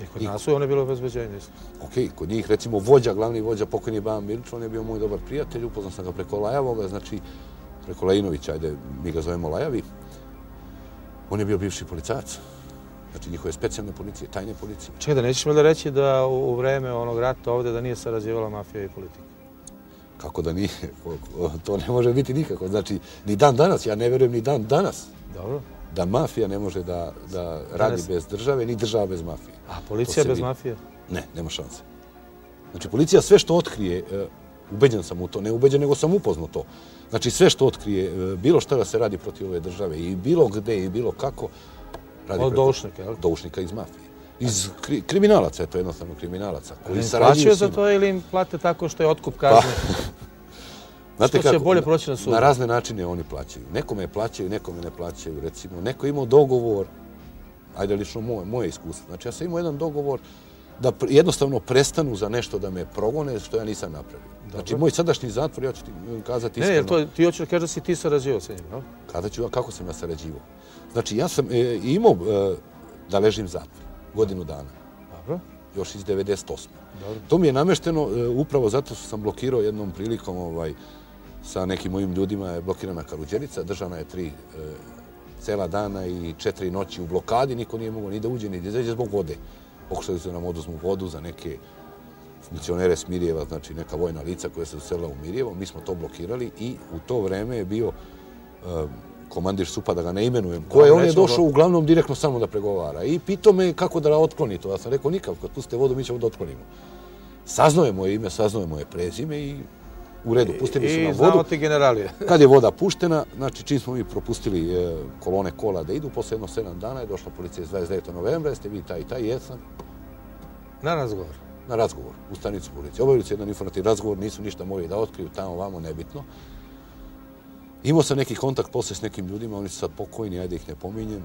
I kod nas je ono bilo obezbeđenje. Ok, kod njih recimo vođa, glavni vođa, pokojni Ban Milić, on je bio moj dobar prijatelj, upoznao sam ga preko Lajavoga, znači preko Lajinovića, ajde, mi ga zovemo Lajavi. On je bio bivši policajac. Znači njihove specijalne policije, tajne policije. Čekaj, da nećeš mi da reći da u vreme onog rata ovdje da nije sarađivala mafija i politika? Kako da nije? To ne može biti nikako. Znači, ni dan danas, ja ne vjerujem ni dan danas. Dobro. Da mafija ne može da radi bez države, ni država bez mafije. A policija bez mafije? Ne, nema šanse. Znači, policija sve što otkrije, ubeđen sam u to, ne ubeđen, nego sam upoznao to. Znači, sve što otkrije, bilo šta da se radi protiv ove države i bilo gde i bilo kako, radi od doušnika, jel? Doušnika iz mafije. Iz kriminalaca, je to jednostavno kriminalaca. Koji plaćaju za to ili im plate tako što je otkup kazne? Što će bolje proći na sudu? Na razne načine oni plaćaju. Nekome plaćaju, nekome ne plaćaju. Recimo, neko imao dogovor, ajde lično moje iskustvo. Znači, ja sam imao jedan dogovor da jednostavno prestanu za nešto da me progone, što ja nisam napravio. Znači, moj sadašnji zatvor, ja ću ti kazati iskreno. Ne, ti hoćeš da kažeš da si ti sarađivao sa njim, no? Kada ću, kako sam ja sarađivao? Znači, ja sam imao da ležim zatvor godinu dana. Dobro. Još iz 98. To mi je namešteno upravo zato što sam blokirao jednom prilikom sa nekim mojim ljudima je blokirana Kaluđerica, držana je 3 cela dana i 4 noći u blokadi, niko nije mogao ni da uđe ni da izađe zbog vode. Pokušali su nam oduzmu vodu za neke funkcionere s Mirjeva, znači neka vojna lica koja se uselila u Mirjevo. Mi smo to blokirali i u to vreme je bio komandir SUP-a, da ga ne imenujem, on je došao uglavnom direktno samo da pregovara. I pitao me kako da otkloni to. Ja sam rekao nikako, kad pustite vodu mi ćemo da otklonimo. Saznao je moje ime, saznao je moje prezime i u redu, pustili su nam vodu. I znao ti generalije. Kad je voda puštena, znači čim smo mi propustili kolone kola da idu, posle jedno 7 dana je došla policija iz 29. novembra, jeste vi taj i taj, jesam. Na razgovor? Na razgovor, u stanicu policije. Obavili su jedan informativni razgovor, nisu ništa mogli da otkriju, tamo vamo, nebitno. Imao sam neki kontakt posle s nekim ljudima, oni su sad pokojni, ajde ih ne pominjem.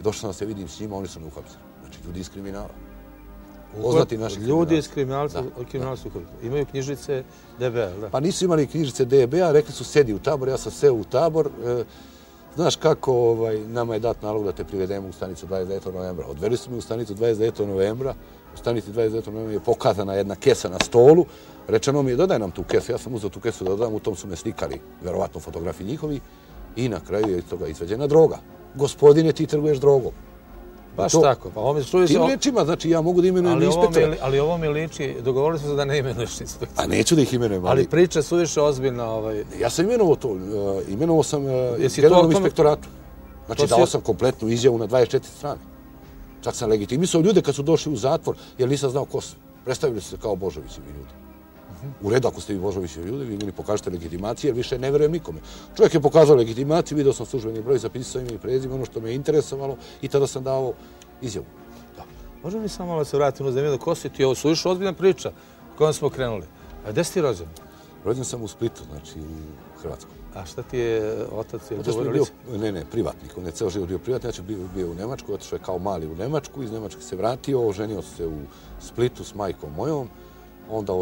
Došao sam da se vidim s njima, oni su me uhapsili. Znači, ljudi iz kriminala. Poznati naši kriminalci. Ljudi iz kriminala su uhapsili. Imaju knjižice DB-a, da? Pa nisu imali knjižice DB-a, rekli su sedi u tabor, ja sam seo u tabor. Znaš kako, nama je dat nalog da te privedemo u stanicu 29. novembra. Odveli su me u stanicu 29. novembra. U stanici 29. novembra je pokazana jedna kesa na stolu. Rečeno mi je, dodaj nam tu kesu. Ja sam uzeo tu kesu da dodam, u tom su me slikali, verovatno fotografiji njihovi. I na kraju je iz toga izveđena droga. Gospodine, ti trguješ drogom. Baš tako. Pa ovo mi čuje se... Tim rečima, znači ja mogu da imenujem inspektora. Ali ovo mi liči, dogovorili smo se da ne imenuješ inspektora. A neću da ih imenujem. Ali priča su više ozbiljna. Ja sam imenovao to. Imenovao sam generalnom inspektoratu. Znači dao sam kompletnu izjavu na 24 strane. Čak sam legitimisao ljude kad su došli u zatvor, jer nisam znao ko su. Predstavili su se kao Božovićevi ljudi. U redu, ako ste vi Božovićevi ljudi, vi meni pokažete legitimacije, jer više ne verujem nikome. Čovjek je pokazao legitimaciju, video sam službeni broj, zapisao ime i prezime, ono što me je interesovalo i tada sam dao izjavu. Možemo li samo malo da se vratimo za mene, ko si ti? Ovo su još ozbiljna priča kojom smo krenuli. A gde si ti rođen? Rođen sam u Splitu, znači u Hrvatskoj. A šta ti je otac? Ne, privatnik. On je ceo život bio privatnik, ja bio u Nemačkoj, otišao je kao mali u Nemačku, iz Nemačke se vratio, oženio se u Splitu s majkom mojom, onda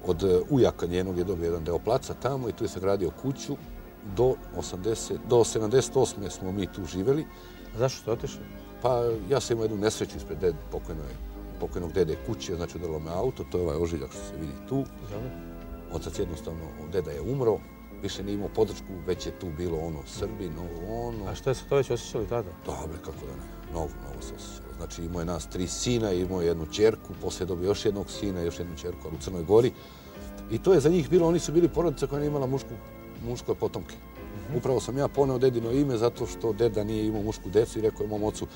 od ujaka njenog je dobio jedan deo placa tamo i tu je sagradio kuću. Do 78. smo mi tu živeli. Zašto ste otišli? Pa ja sam imao jednu nesreću ispred pokojnog dede kuće, znači udarilo me auto, to je ovaj ožiljak što se vidi tu. Otac jednostavno, deda je umro, više nije imao podršku, već je tu bilo Srbin, ono. A što je se to već osjećali tada? Dobre, kako da ne, mnogo se osjećalo. Znači imao je nas 3 sina, imao je jednu ćerku, poslije je dobio još jednog sina, još jednu ćerku, ali u Crnoj Gori. I to je za njih bilo, oni su bili porodica koja nije imala muške potomke. Upravo sam ja poneo dedino ime zato što deda nije imao mušku decu i rekao je mom ocu,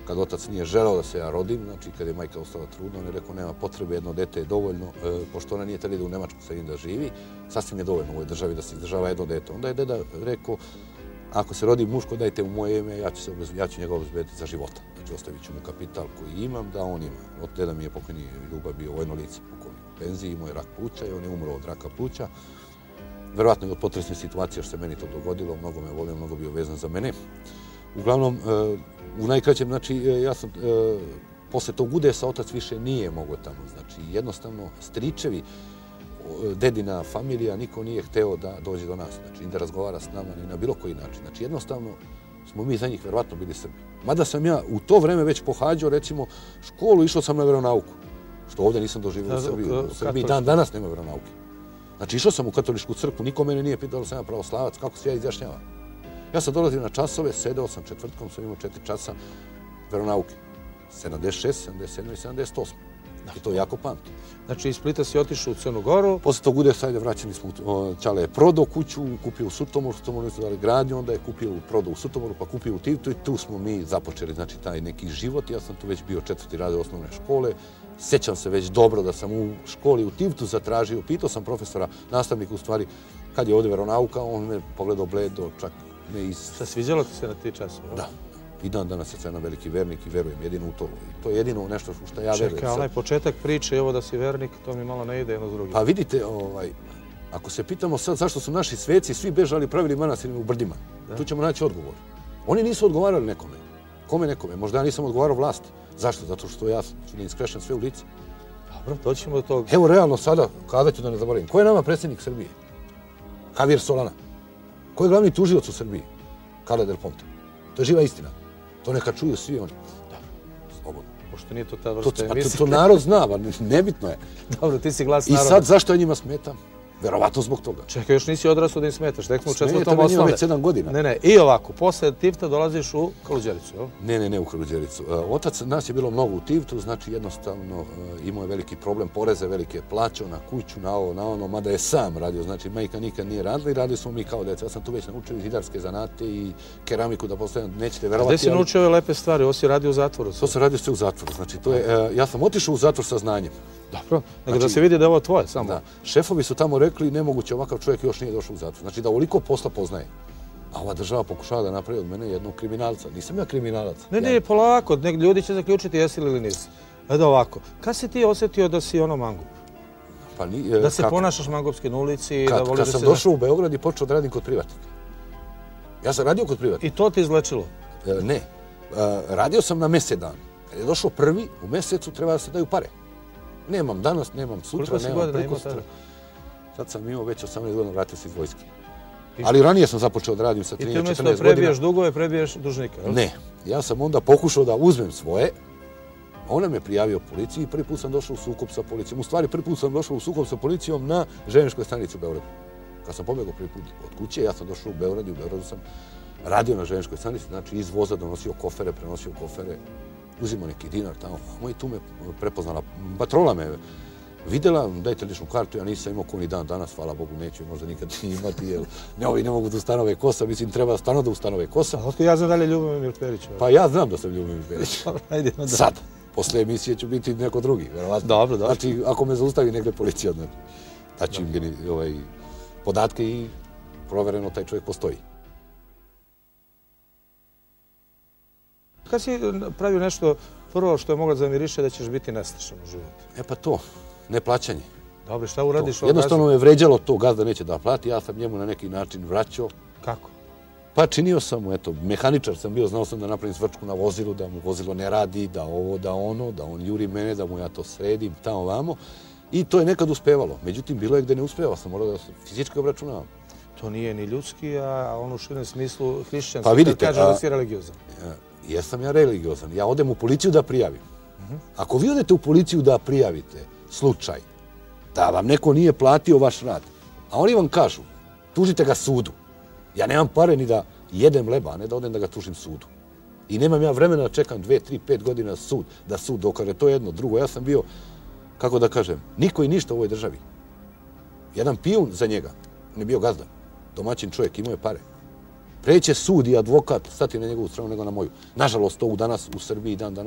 kad otac nije želeo da se ja rodim, znači kad je majka ostala trudna, on je rekao nema potrebe, jedno dete je dovoljno, pošto ona nije teli da u Nemačku sa njim da živi, sasvim je dovoljno u ovoj državi da se izdržava jedno dete. Onda je deda rekao, ako se rodi muško, dajte mu moje ime, ja ću njega obezbediti za života. Znači ostavit ću mu kapital koji imam, da on ima. Od deda mi je pokojni Ljubav bio vojno lice, pokojni u penziji, imao je rak pluća i on je umro od raka pluća. Verovatno i od potresne situacije što se meni to dogodilo, mnogo me volio, mnogo bio vezan za mene. Uglavnom, u najkraćem, znači, ja sam, posle tog udesa, otac više nije mogao tamo. Znači, jednostavno, stričevi, dedina familija, niko nije hteo da dođe do nas. Znači, da razgovara s nama ni na bilo koji način. Znači, jednostavno, smo mi za njih verovatno bili Srbi. Mada sam ja u to vreme već pohađao, recimo, školu, išao sam na veronauku. Što ovdje nisam doživio u Srbiji. U Srbiji dan danas nema veronauke. Znači, išao sam u katoličku crkvu, niko mene nije pitao da sam ja pravoslavac, kako se ja izjašnjavam. Ja sam dolazio na časove, sedeo sam četvrtkom, sam imao 4 časa veronauke. 76, 77 i 78. I to jako pamtim. Znači, iz Splita si otišao u Crnu Goru. Posle tog udesajde vraćani smo, Čale je prodao kuću, kupio u Sutomoru, Sutomoru nisu dali gradnju, onda je prodao u Sutomoru, pa kupio u Tivtu i tu smo mi započeli, znači, taj neki život. Ja sam tu već bio 4. razred osnovne škole. Sjećam se već dobro da sam u školi u Tivtu zatražio, pitao sam profesora, nastavnika u stvari, kad je ovdje veronauka, on me pogledao bledo, čak me iz... Šta, sviđalo ti se na ti časove? Da. I dan danas je jedan veliki vernik i verujem jedino u to. I to je jedino nešto što ja verujem. Čekaj, onaj početak priče i ovo da si vernik, to mi malo ne ide jedno s drugim. Pa vidite, ako se pitamo sad zašto su naši sveci svi bežali pravili manastirima u brdima, tu ćemo naći odgovor. Oni nisu odgovarali nekome. Kome nekome? Možda ja nisam odgovarao vlasti. Zašto? Zato što ja ću da iskrešam sve u lice. Dobro, doćemo do toga. Evo realno sada, kada ću da ne zaboravim, ko je nama predsjednik Srbije? Javier Solana. Ko je glavni tužilac u Srbiji? Carla Del Ponte. To je živa istina. To neka čuju svi oni. Da, slobodno. Pošto nije to ta vrsta emisije. To narod zna, nebitno je. Dobro, ti si glas naroda. I sad zašto ja njima smetam? Verovatno zbog toga. Čekaj, još nisi odrasao da im smetaš. Tek smo u 4. osnovne. Smeta me njima već 7 godina. Ne. I ovako, posle Tivta dolaziš u Kaluđericu, jel? Ne u Kaluđericu. Otac, nas je bilo mnogo u Tivtu, znači jednostavno imao je veliki problem, poreze velike, plaćao na kuću, na ovo, na ono, mada je sam radio, znači majka nikad nije radila i radili smo mi kao deca. Ja sam tu već naučio zidarske zanate i keramiku da postavljam, nećete verovati. Gde si naučio ove lepe stvari? Ovo si radio u zatvoru? To sam radio sve u zatvoru, znači to je, ja sam otišao u zatvor sa znanjem. Dobro, nego da se vidi da je ovo tvoje samo. Da. Šefovi su tamo rekli nemoguće, ovakav čovjek još nije došao u zatvor. Znači da ovoliko posla poznaje. A ova država pokušava da napravi od mene jednog kriminalca. Nisam ja kriminalac. Ne, polako. Ljudi će zaključiti jesi li ili nisi. Edo ovako, kad si ti osjetio da si ono mangup? Da se ponašaš mangupski na ulici? Kad sam došao u Beograd i počeo da radim kod privatnika. Ja sam radio kod privatnika. I to ti izlečilo? Ne. Radio sam na mjesec dan. Kad je došao prvi, u mjesecu treba da se daju pare. Nemam danas, nemam sutra, nemam prekosutra. Sad sam imao već 18 godina, vratio se iz vojske. Ali ranije sam započeo da radim sa 13-14 godina. I ti umjesto prebijaš dugove, prebijaš dužnika, jel? Ne. Ja sam onda pokušao da uzmem svoje. Ona me prijavio policiji i prvi put sam došao u sukob sa policijom. U stvari, prvi put sam došao u sukob sa policijom na željezničkoj stanici u Beogradu. Kad sam pobjegao prvi put od kuće, ja sam došao u Beograd i u Beogradu sam radio na željezničkoj stanici, znači iz voza donosio kofere, prenosio kofere, uzimao neki dinar tamo. I tu me prepoznala. Patrola me vidjela, dajte ličnu kartu, ja nisam imao ko ni dan danas, hvala Bogu, neću možda nikad imati, jer ovi ne mogu da ustanove kosa, mislim, treba stvarno da ustanove kosa. Otko ja znam da li je Ljubomir Perić? Pa ja znam da sam Ljubomir Perić. Sad, posle emisije ću biti neko drugi, verovatno. Dobro. Znači, ako me zaustavi negde policija, daću im podatke i provereno taj čovjek postoji. Kad si pravio nešto prvo što je moglo da zamiriše da ćeš biti nestašan u životu? Pa to, neplaćanje. Dobro, šta uradiš? Jednostavno me vređalo to, gazda neće da plati, ja sam njemu na neki način vraćao. Kako? Pa činio sam mu, mehaničar sam bio, znao sam da napravim svrčku na vozilu, da mu vozilo ne radi, da ovo, da ono, da on juri mene, da mu ja to sredim, tamo vamo. I to je nekad uspevalo. Međutim, bilo je gde ne uspeva, sam morao da se fizički obračunavam. To nije ni ljudski, a on u širem smislu hrišćanski. Pa vidite, kaže da si religiozan. Jesam ja religiozan. Ja odem u policiju da prijavim. Ako vi odete u policiju da prijavite slučaj da vam neko nije platio vaš rad, a oni vam kažu, tužite ga sudu. Ja nemam pare ni da jedem leba, a ne da odem da ga tužim sudu. I nemam ja vremena da čekam 2, 3, 5 godina da sud dokaže. To je jedno. Drugo, ja sam bio, kako da kažem, niko i ništa u ovoj državi. Jedan pijun za njega. On je bio gazda. Domaćin čovjek, imao je pare. Preće sud i advokat stati na njegovu stranu nego na moju. Nažalost, to danas u Srbiji dan danas